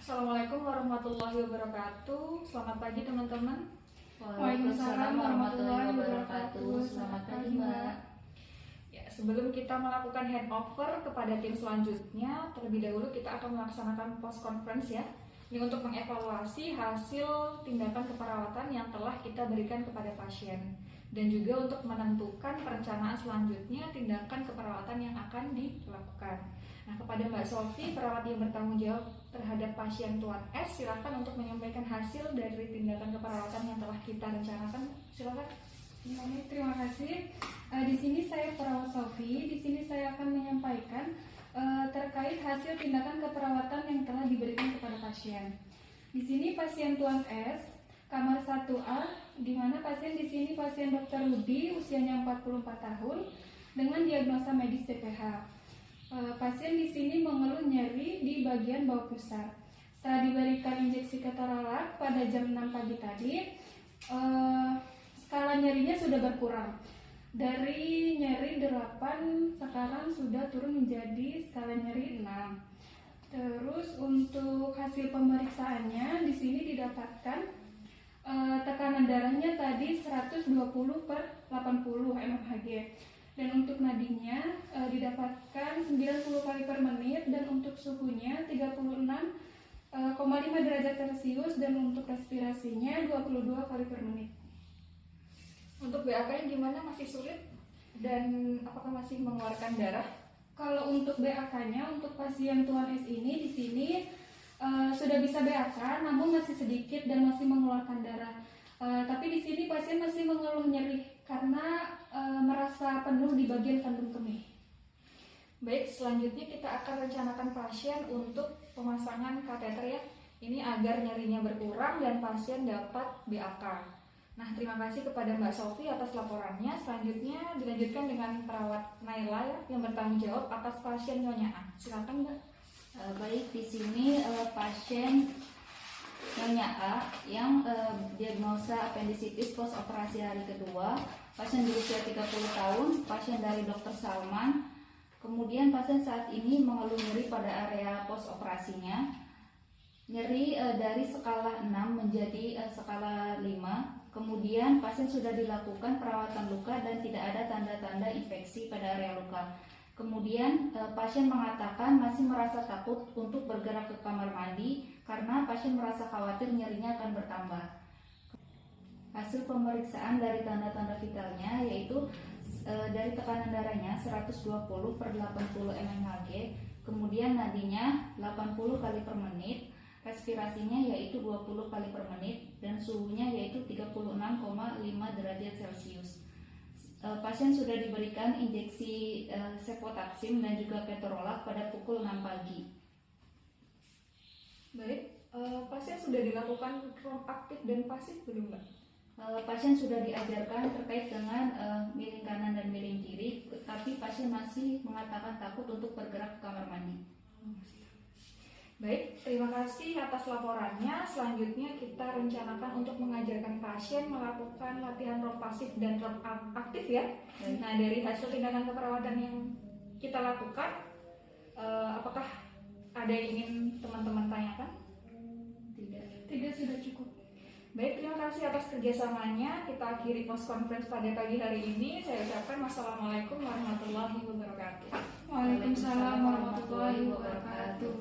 Assalamualaikum warahmatullahi wabarakatuh. Selamat pagi teman-teman. Waalaikumsalam warahmatullahi wabarakatuh. Selamat pagi Mbak. Ya, sebelum kita melakukan handover kepada tim selanjutnya, terlebih dahulu kita akan melaksanakan post conference ya. Ini untuk mengevaluasi hasil tindakan keperawatan yang telah kita berikan kepada pasien dan juga untuk menentukan perencanaan selanjutnya tindakan keperawatan yang akan dilakukan. Nah, kepada Mbak Sofi, perawat yang bertanggung jawab terhadap pasien Tuan S, silakan untuk menyampaikan hasil dari tindakan keperawatan yang telah kita rencanakan. Silakan. Terima kasih. Di sini saya perawat Sofi. Di sini saya akan menyampaikan terkait hasil tindakan keperawatan yang telah diberikan kepada pasien. Di sini pasien Tuan S, kamar 1A, di mana pasien di sini pasien Dr. Rudi, usianya 44 tahun dengan diagnosa medis TPH. Pasien di sini mengeluh nyeri di bagian bawah pusat. Setelah diberikan injeksi ketorolak pada jam 6 pagi tadi, skala nyerinya sudah berkurang. Dari nyeri 8 sekarang sudah turun menjadi skala nyeri 6. Terus untuk hasil pemeriksaannya di sini didapatkan tekanan darahnya tadi 120/80 mmHg. Dan untuk nadinya didapatkan 90 kali per menit dan untuk suhunya 36,5 derajat Celcius dan untuk respirasinya 22 kali per menit. Untuk BAK-nya gimana? Masih sulit? Dan apakah masih mengeluarkan darah? Kalau untuk BAK-nya untuk pasien Tuan S ini di sini sudah bisa BAK, namun masih sedikit dan masih mengeluarkan darah. Tapi di sini pasien masih mengeluh nyeri karena merasa penuh di bagian kandung kemih. Baik, selanjutnya kita akan rencanakan pasien untuk pemasangan kateter ya. Ini agar nyerinya berkurang dan pasien dapat BAK. Nah, terima kasih kepada Mbak Sofi atas laporannya. Selanjutnya dilanjutkan dengan perawat Naila ya, yang bertanggung jawab atas pasien Nyonya A. Silakan Mbak. Baik, di sini pasien Nyonya A yang diagnosa apendisitis post operasi hari kedua, pasien berusia 30 tahun, pasien dari Dr. Salman. Kemudian pasien saat ini mengeluh nyeri pada area post operasinya. Nyeri dari skala 6 menjadi skala 5. Kemudian pasien sudah dilakukan perawatan luka dan tidak ada tanda-tanda infeksi pada area luka. Kemudian pasien mengatakan masih merasa takut untuk bergerak ke kamar mandi karena pasien merasa khawatir nyerinya akan bertambah. Hasil pemeriksaan dari tanda-tanda vitalnya yaitu dari tekanan darahnya 120/80 mmHg, kemudian nadinya 80 kali per menit, respirasinya yaitu 20 kali per menit, dan suhunya yaitu 36,5 derajat Celcius. Pasien sudah diberikan injeksi cefotaxime dan juga ketorolak pada pukul 6 pagi. Baik, pasien sudah dilakukan rom aktif dan pasif belum Mbak? Pasien sudah diajarkan terkait dengan miring kanan dan miring kiri, tapi pasien masih mengatakan takut untuk bergerak ke kamar mandi. Baik, terima kasih atas laporannya. Selanjutnya kita rencanakan untuk mengajarkan pasien melakukan latihan rom pasif dan rom aktif ya. Nah, dari hasil tindakan keperawatan yang kita lakukan, apakah ada yang ingin teman-teman tanyakan? Tidak, sudah cukup. Baik, terima kasih atas kerjasamanya. Kita akhiri post conference pada pagi hari ini. Saya ucapkan wassalamualaikum warahmatullahi wabarakatuh. Waalaikumsalam warahmatullahi wabarakatuh.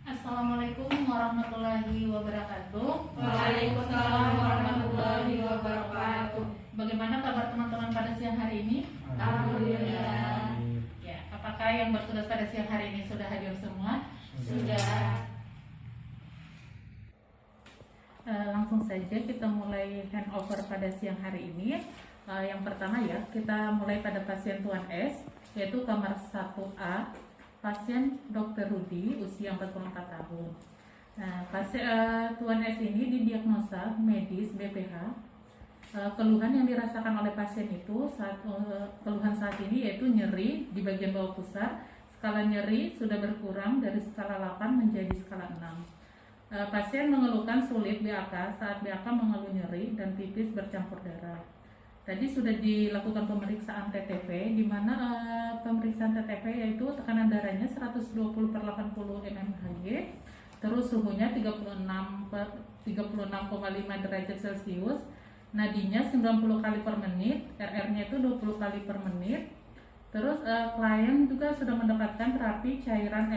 Assalamualaikum warahmatullahi wabarakatuh. Waalaikumsalam warahmatullahi wabarakatuh. Bagaimana kabar teman-teman pada siang hari ini? Alhamdulillah. Ya, apakah yang bertugas pada siang hari ini sudah hadir semua? Sudah. Langsung saja kita mulai handover pada siang hari ini. Yang pertama ya, kita mulai pada pasien Tuan S, yaitu kamar 1A, pasien Dr. Rudi, usia 44 tahun. Nah, pasien Tuan S ini didiagnosa medis BPH Keluhan yang dirasakan oleh pasien itu keluhan saat ini yaitu nyeri di bagian bawah pusar. Skala nyeri sudah berkurang dari skala 8 menjadi skala 6. Pasien mengeluhkan sulit BAK saat BAK mengeluh nyeri dan pipis bercampur darah. Tadi sudah dilakukan pemeriksaan TTP, di mana pemeriksaan TTP yaitu tekanan darahnya 120/80 mmHg, terus suhunya 36,5 derajat Celcius, nadinya 90 kali per menit, RR-nya itu 20 kali per menit. Terus klien juga sudah mendapatkan terapi cairan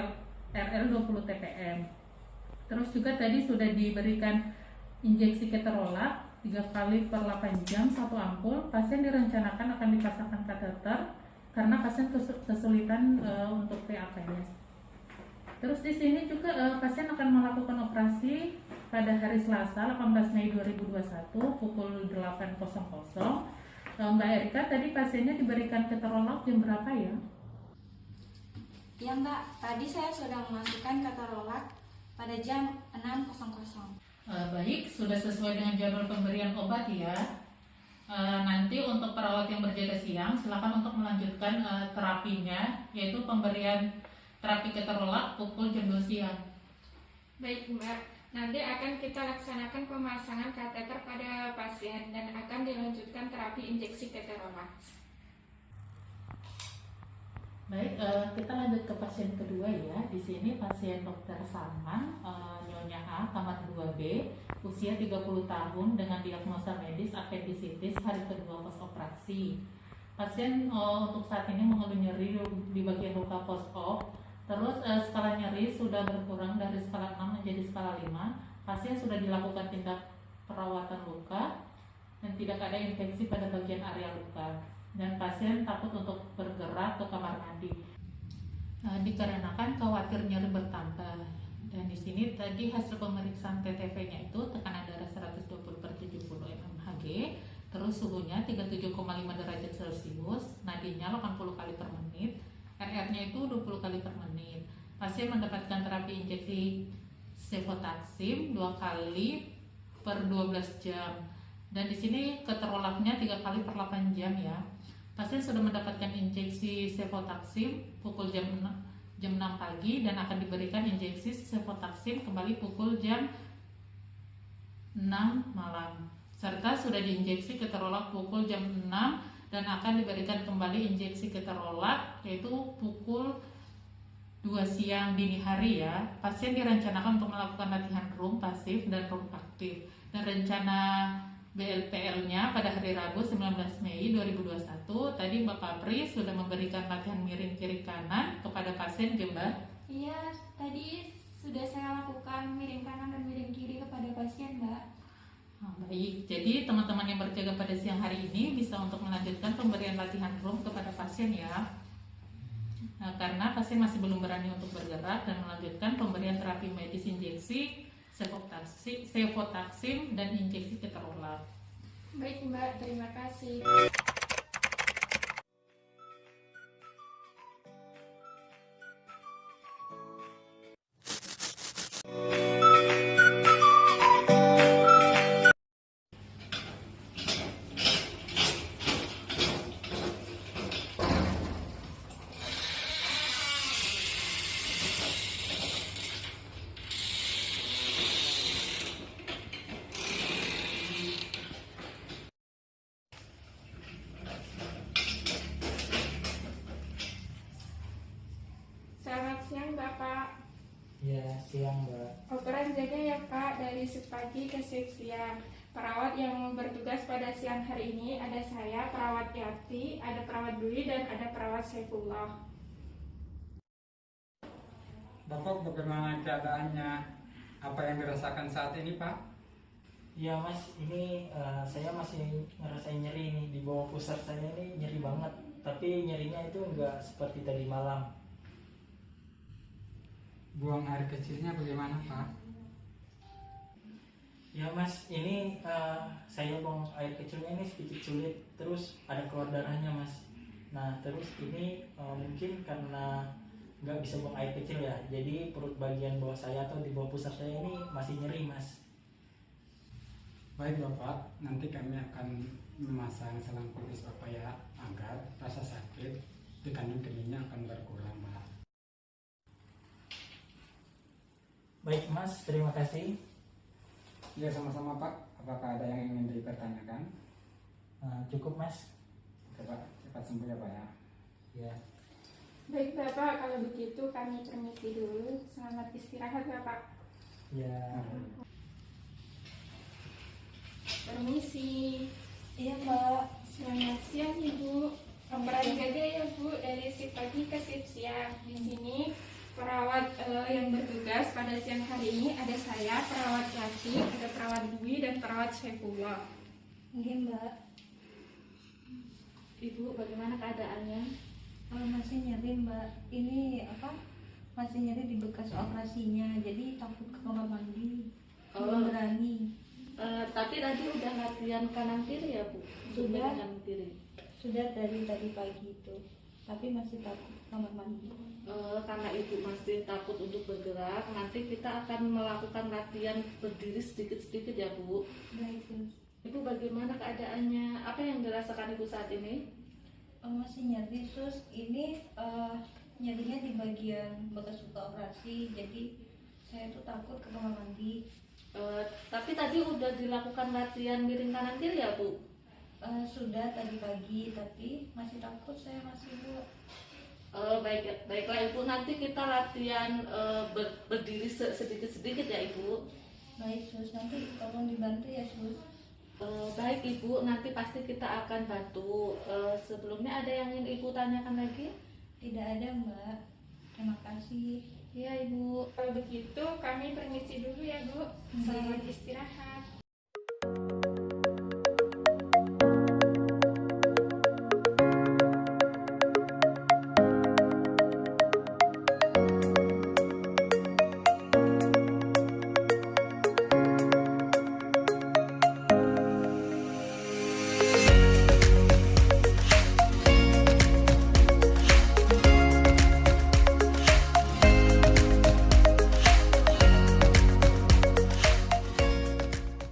RL 20 TPM. Terus juga tadi sudah diberikan injeksi keterolak 3 kali per 8 jam 1 ampul. Pasien direncanakan akan dipasangkan kateter karena pasien kesulitan untuk PAP-nya. Terus di sini juga pasien akan melakukan operasi pada hari Selasa 18 Mei 2021 pukul 8.00. Mbak Erika, tadi pasiennya diberikan keterolak jam berapa ya? Ya Mbak, tadi saya sudah memasukkan keterolak pada jam 6.00. Baik, sudah sesuai dengan jadwal pemberian obat ya. Nanti untuk perawat yang berjaga siang, silakan untuk melanjutkan terapinya, yaitu pemberian terapi keterolak pukul jam 2 siang. Baik Mbak, nanti akan kita laksanakan pemasangan kateter pada pasien dan akan dilanjutkan terapi injeksi keterolak. Baik, kita lanjut ke pasien kedua ya. Di sini pasien Dr. Salman, Nyonya A, kamar 2B, usia 30 tahun dengan diagnosa medis apendisitis hari kedua post operasi. Pasien untuk saat ini mengeluh nyeri di bagian luka post op. Terus skala nyeri sudah berkurang dari skala 6 menjadi skala 5. Pasien sudah dilakukan tindak perawatan luka dan tidak ada infeksi pada bagian area luka. Dan pasien takut untuk bergerak ke kamar mandi dikarenakan khawatir nyeri bertambah. Dan di sini tadi hasil pemeriksaan TTP-nya itu tekanan darah 120/70 mmHg, terus suhunya 37,5 derajat Celcius, nadinya 80 kali per menit, RR-nya itu 20 kali per menit. Pasien mendapatkan terapi injeksi cefotaxime 2 kali per 12 jam. Dan di sini keterolaknya 3 kali per 8 jam ya. Pasien sudah mendapatkan injeksi cefotaxime pukul jam 6 pagi dan akan diberikan injeksi cefotaxime kembali pukul jam 6 malam. Serta sudah diinjeksi keterolak pukul jam 6 dan akan diberikan kembali injeksi keterolak yaitu pukul 2 siang dini hari ya. Pasien direncanakan untuk melakukan latihan room pasif dan room aktif. Dan rencana BLPL-nya pada hari Rabu 19 Mei 2021 tadi Mbak Papri sudah memberikan latihan miring kiri kanan kepada pasien Mbak. Iya, tadi sudah saya lakukan miring kanan dan miring kiri kepada pasien Mbak. Baik, jadi teman-teman yang berjaga pada siang hari ini bisa untuk melanjutkan pemberian latihan room kepada pasien ya. Karena pasien masih belum berani untuk bergerak dan melanjutkan pemberian terapi medis injeksi cefotaxime dan injeksi keterolak. Baik Mbak, terima kasih. Selamat siang Bapak. Ya, siang Mbak. Operan jaga ya Pak, dari shift pagi ke shift siang. Perawat yang bertugas pada siang hari ini ada saya, perawat Yati, ada perawat Dwi, dan ada perawat Saifullah. Bapak bagaimana keadaannya? Apa yang dirasakan saat ini Pak? Ya Mas, ini saya masih ngerasain nyeri nih di bawah pusar saya ini nyeri banget. Tapi nyerinya itu enggak seperti tadi malam. Buang air kecilnya bagaimana Pak? Ya Mas, ini saya buang air kecilnya ini sedikit sulit. Terus ada keluar darahnya Mas. Nah terus ini mungkin karena nggak bisa buang air kecil ya. Jadi perut bagian bawah saya atau di bawah pusar saya ini masih nyeri Mas. Baik Bapak, nanti kami akan memasang selang pelipis Bapak ya, agar rasa sakit di kandung keningnya akan berkurang Pak. Baik Mas, terima kasih. Ya sama-sama Pak, apakah ada yang ingin dipertanyakan? Cukup Mas. Oke Pak, cepat sembuh ya Pak ya. Ya. Baik Bapak, kalau begitu kami permisi dulu. Selamat istirahat Bapak. Ya. Permisi. Iya Mbak. Selamat siang Ibu. Peran jaga ya Bu dari shift pagi ke shift siang. Di sini perawat yang bertugas pada siang hari ini ada saya, perawat Laci, ada perawat Dwi dan perawat Saifullah. Iya Mbak. Ibu, bagaimana keadaannya? Masih nyeri Mbak. Ini apa? Masih nyeri di bekas operasinya. Jadi takut ke kamar mandi. Belum berani. Tapi tadi udah latihan kanan kiri ya Bu? Sudah. Kanan kiri. Sudah dari tadi pagi itu. Tapi masih takut ke kamar mandi. Karena ibu masih takut untuk bergerak, nanti kita akan melakukan latihan berdiri sedikit-sedikit ya Bu. Baik Sus. Ibu bagaimana keadaannya? Apa yang dirasakan ibu saat ini? Masih nyeri Sus. Ini nyerinya di bagian bekas luka operasi. Jadi saya tuh takut ke kamar mandi. Tapi tadi udah dilakukan latihan miring kanan kiri ya Bu? Sudah tadi pagi, tapi masih takut saya masih Bu. Baiklah Ibu, nanti kita latihan berdiri sedikit-sedikit ya Ibu. Baik Sus, nanti tolong dibantu ya Sus. Baik Ibu, nanti pasti kita akan bantu. Sebelumnya ada yang ingin Ibu tanyakan lagi? Tidak ada Mbak. Terima kasih. Iya Ibu. Kalau begitu kami permisi dulu ya Bu. Selamat istirahat.